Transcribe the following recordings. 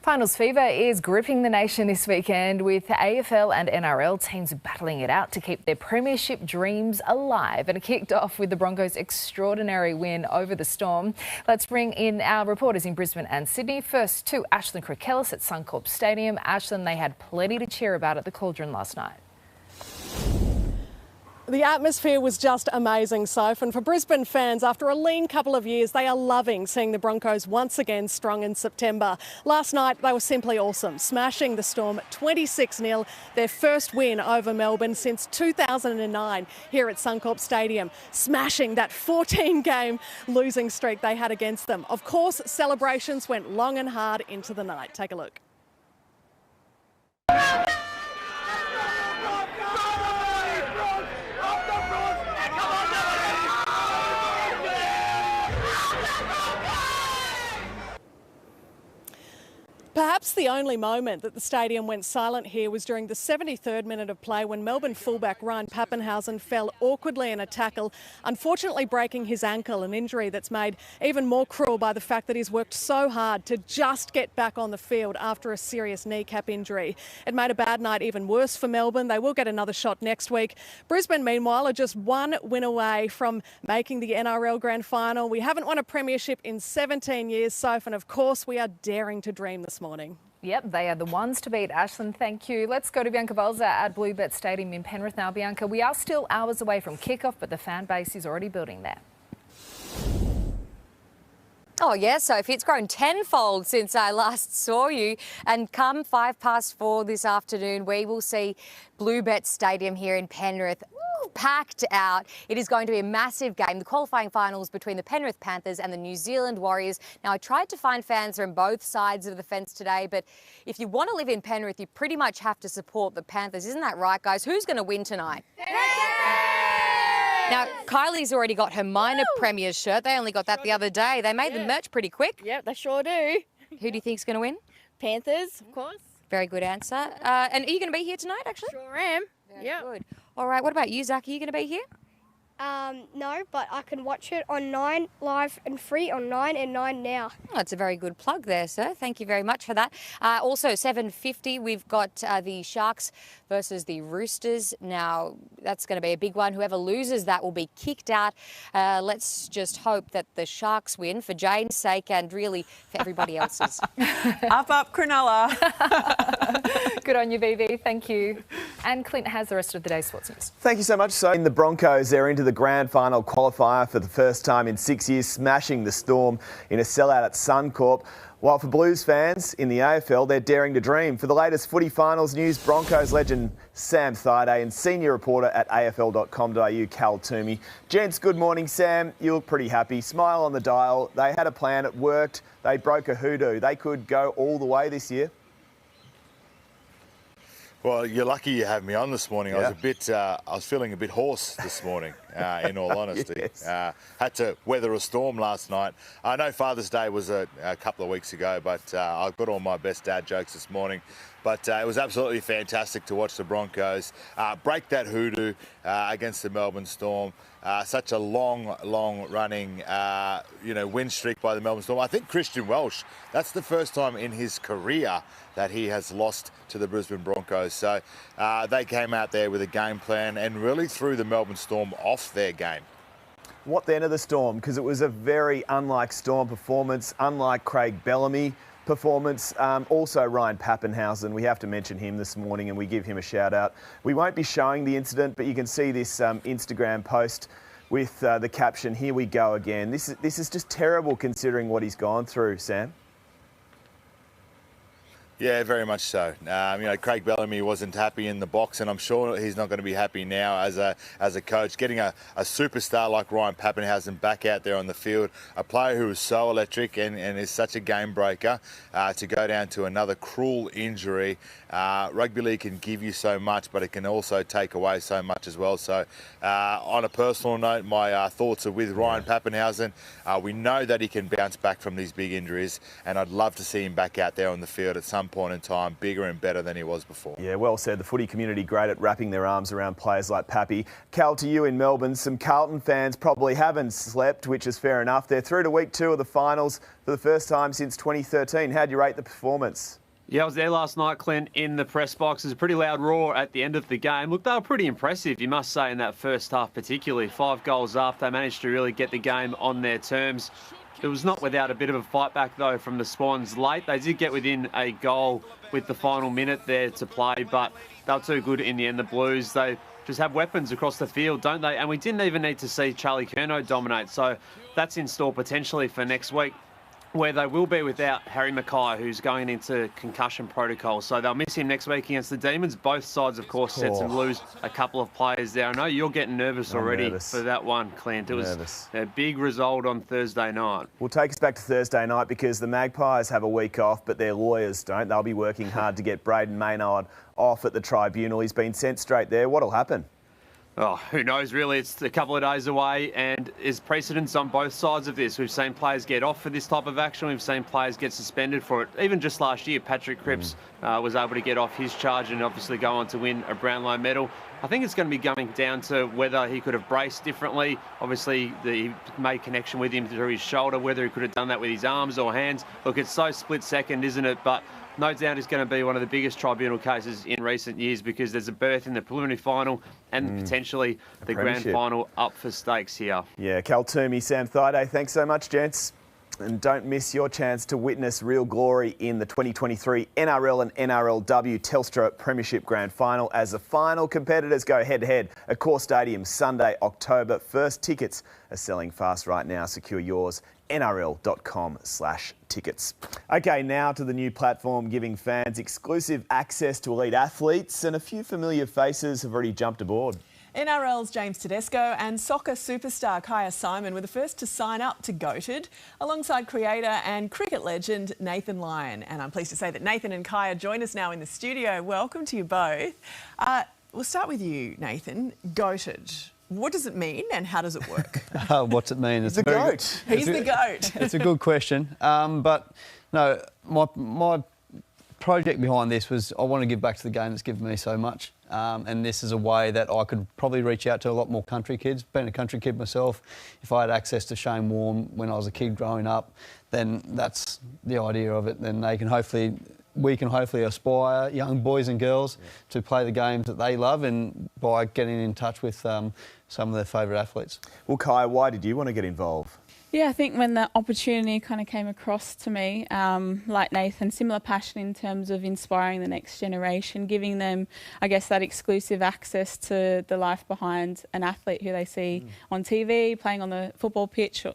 Finals fever is gripping the nation this weekend, with AFL and NRL teams battling it out to keep their premiership dreams alive. And it kicked off with the Broncos' extraordinary win over the Storm. Let's bring in our reporters in Brisbane and Sydney. First to Ashlyn Crikellis at Suncorp Stadium. Ashlyn, they had plenty to cheer about at the Cauldron last night. The atmosphere was just amazing, Soph, and for Brisbane fans, after a lean couple of years, they are loving seeing the Broncos once again strong in September. Last night, they were simply awesome, smashing the Storm 26-0, their first win over Melbourne since 2009 here at Suncorp Stadium, smashing that 14-game losing streak they had against them. Of course, celebrations went long and hard into the night. Take a look. Perhaps the only moment that the stadium went silent here was during the 73rd minute of play when Melbourne fullback Ryan Papenhuyzen fell awkwardly in a tackle, unfortunately breaking his ankle, an injury that's made even more cruel by the fact that he's worked so hard to just get back on the field after a serious kneecap injury. It made a bad night even worse for Melbourne. They will get another shot next week. Brisbane, meanwhile, are just one win away from making the NRL Grand Final. We haven't won a premiership in 17 years, Soph, and of course we are daring to dream this morning. Yep, they are the ones to beat. Ashlyn, thank you. Let's go to Bianca Balza at Bluebet Stadium in Penrith now. Bianca, we are still hours away from kickoff, but the fan base is already building there. Oh, yes, Sophie, it's grown tenfold since I last saw you. And come 4:05 this afternoon, we will see Bluebet Stadium here in Penrith packed out. It is going to be a massive game, the qualifying finals between the Penrith Panthers and the New Zealand Warriors. Now, I tried to find fans from both sides of the fence today, but if you want to live in Penrith, you pretty much have to support the Panthers. Isn't that right, guys? Who's going to win tonight? Now, Kylie's already got her minor Premier's shirt. They only got that the other day. They made the merch pretty quick. Yep, they sure do. Who do you think's going to win? Panthers, of course. Very good answer. And are you going to be here tonight, actually? Sure am. Yeah. Good. All right, what about you, Zach? Are you going to be here? No, but I can watch it on 9 live and free on 9 and 9 now. Oh, that's a very good plug there, sir. Thank you very much for that. Also, 7:50, we've got the Sharks versus the Roosters. Now, that's going to be a big one. Whoever loses that will be kicked out. Let's just hope that the Sharks win for Jane's sake and really for everybody else's. Up, Cronulla. Good on you, BB. Thank you. And Clint has the rest of the day's sports news. Thank you so much. So, in the Broncos, they're into the grand final qualifier for the first time in 6 years, smashing the Storm in a sellout at Suncorp. While for Blues fans in the AFL, they're daring to dream. For the latest footy finals news, Broncos legend Sam Thaiday and senior reporter at afl.com.au, Cal Toomey. Gents, good morning. Sam, you look pretty happy. Smile on the dial. They had a plan. It worked. They broke a hoodoo. They could go all the way this year. Well, you're lucky you have me on this morning. Yeah. I was feeling a bit hoarse this morning, in all honesty. Yes. Had to weather a storm last night. I know Father's Day was a couple of weeks ago, but I've got all my best dad jokes this morning. But it was absolutely fantastic to watch the Broncos break that hoodoo against the Melbourne Storm. Such a long running, win streak by the Melbourne Storm. I think Christian Welch, that's the first time in his career that he has lost to the Brisbane Broncos. So they came out there with a game plan and really threw the Melbourne Storm off their game. What then of the Storm? Because it was a very unlike Storm performance, unlike Craig Bellamy performance. Also Ryan Papenhuyzen, we have to mention him this morning and we give him a shout out. We won't be showing the incident, but you can see this Instagram post with the caption, "Here we go again." This is just terrible considering what he's gone through, Sam. Yeah, very much so. Craig Bellamy wasn't happy in the box, and I'm sure he's not going to be happy now as a coach. Getting a superstar like Ryan Papenhuyzen back out there on the field, a player who is so electric and is such a game breaker, to go down to another cruel injury. Rugby league can give you so much, but it can also take away so much as well. So, on a personal note, my thoughts are with Ryan Papenhuyzen. We know that he can bounce back from these big injuries, and I'd love to see him back out there on the field at some point in time, bigger and better than he was before. Yeah, well said. The footy community great at wrapping their arms around players like Pappy. Cal, to you in Melbourne, some Carlton fans probably haven't slept, which is fair enough. They're through to week 2 of the finals for the first time since 2013. How'd you rate the performance? Yeah, I was there last night, Clint, in the press box. There's a pretty loud roar at the end of the game. Look, they were pretty impressive, you must say, in that first half particularly. 5 goals up, they managed to really get the game on their terms. It was not without a bit of a fight back, though, from the Swans late. They did get within a goal with the final minute there to play, but they were too good in the end, the Blues. They just have weapons across the field, don't they? And we didn't even need to see Charlie Curnow dominate, so that's in store potentially for next week, where they will be without Harry Mackay, who's going into concussion protocol. So they'll miss him next week against the Demons. Both sides, of course, set to lose a couple of players there. I know you're getting nervous already for that one, Clint. It was a big result on Thursday night. We'll take us back to Thursday night because the Magpies have a week off, but their lawyers don't. They'll be working hard to get Braden Maynard off at the tribunal. He's been sent straight there. What'll happen? Oh, who knows, really? It's a couple of days away, and there's precedence on both sides of this. We've seen players get off for this type of action. We've seen players get suspended for it. Even just last year, Patrick Cripps was able to get off his charge and obviously go on to win a Brownlow medal. I think it's going to be coming down to whether he could have braced differently. Obviously, he made connection with him through his shoulder, whether he could have done that with his arms or hands. Look, it's so split second, isn't it? But no doubt it's going to be one of the biggest tribunal cases in recent years because there's a berth in the preliminary final and potentially the grand final up for stakes here. Yeah, Cal Toomey, Sam Thaiday, thanks so much, gents. And don't miss your chance to witness real glory in the 2023 NRL and NRLW Telstra Premiership Grand Final as the final competitors go head-to-head at Core Stadium Sunday, October 1st. Tickets are selling fast right now. Secure yours, nrl.com/tickets. OK, now to the new platform giving fans exclusive access to elite athletes, and a few familiar faces have already jumped aboard. NRL's James Tedesco and soccer superstar Kaya Simon were the first to sign up to GOATed, alongside creator and cricket legend Nathan Lyon. And I'm pleased to say that Nathan and Kaya join us now in the studio. Welcome to you both. We'll start with you, Nathan. GOATed. What does it mean and how does it work? What's it mean? It's the GOAT. He's the GOAT. It's a good question. But no, my project behind this was I want to give back to the game that's given me so much. And this is a way that I could probably reach out to a lot more country kids. Being a country kid myself, if I had access to Shane Warne when I was a kid growing up, then that's the idea of it. Then we can hopefully aspire young boys and girls to play the games that they love, and by getting in touch with some of their favourite athletes. Well, Kai, why did you want to get involved? Yeah, I think when the opportunity kind of came across to me, like Nathan, similar passion in terms of inspiring the next generation, giving them, I guess, that exclusive access to the life behind an athlete who they see on TV, playing on the football pitch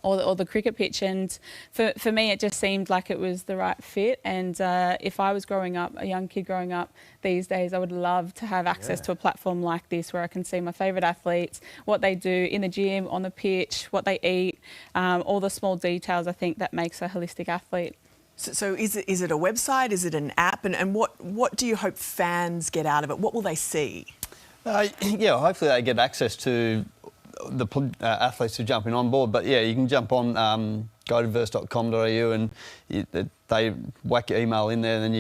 or the cricket pitch. And for me, it just seemed like it was the right fit. And if I was growing up, a young kid growing up these days, I would love to have access to a platform like this where I can see my favourite athletes, what they do in the gym, on the pitch, what they eat, all the small details I think that makes a holistic athlete. So is it a website? Is it an app? And what do you hope fans get out of it? What will they see? Yeah, hopefully they get access to the athletes who are jumping on board. But yeah, you can jump on goatedverse.com.au and they whack your email in there, and then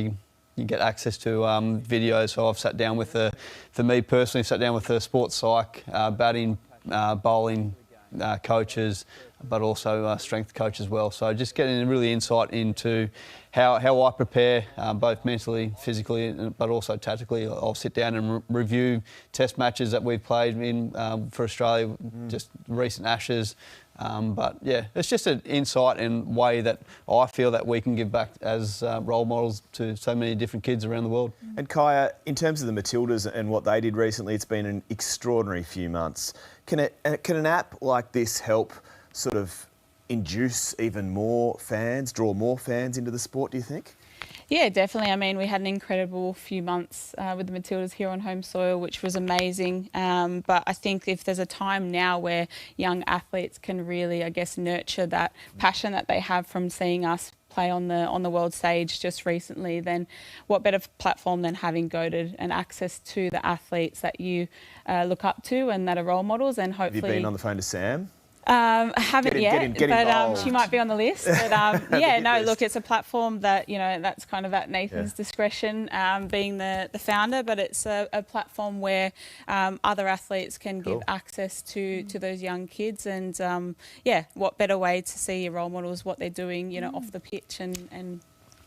you get access to videos. So I've sat down with for me personally, sat down with the sports psych, batting, bowling coaches, but also strength coach as well. So just getting really insight into how I prepare, both mentally, physically, but also tactically. I'll sit down and review test matches that we've played in for Australia, just recent Ashes. But yeah, it's just an insight and way that I feel that we can give back as role models to so many different kids around the world. And Kaya, in terms of the Matildas and what they did recently, it's been an extraordinary few months. Can an app like this help sort of induce even more fans, draw more fans into the sport, do you think? Yeah, definitely. I mean, we had an incredible few months with the Matildas here on home soil, which was amazing. But I think if there's a time now where young athletes can really, I guess, nurture that passion that they have from seeing us play on the world stage just recently, then what better platform than having GOATed and access to the athletes that you look up to and that are role models, and hopefully... Have you been on the phone to Sam? I haven't yet, but she might be on the list. But yeah, no, look, it's a platform that, you know, that's kind of at Nathan's discretion, being the founder, but it's a platform where other athletes can give access to those young kids. And yeah, what better way to see your role models, what they're doing, you know, off the pitch and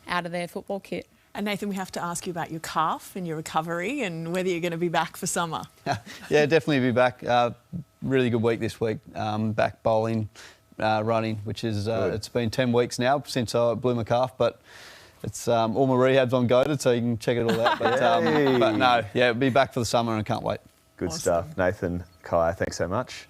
out of their football kit. And Nathan, we have to ask you about your calf and your recovery and whether you're going to be back for summer. Yeah, definitely be back. Really good week this week. Back bowling, running, which is it's been 10 weeks now since I blew my calf, but it's all my rehab's on goated, so you can check it all out. But no, yeah, be back for the summer and I can't wait. Good stuff. Nathan, Kai, thanks so much.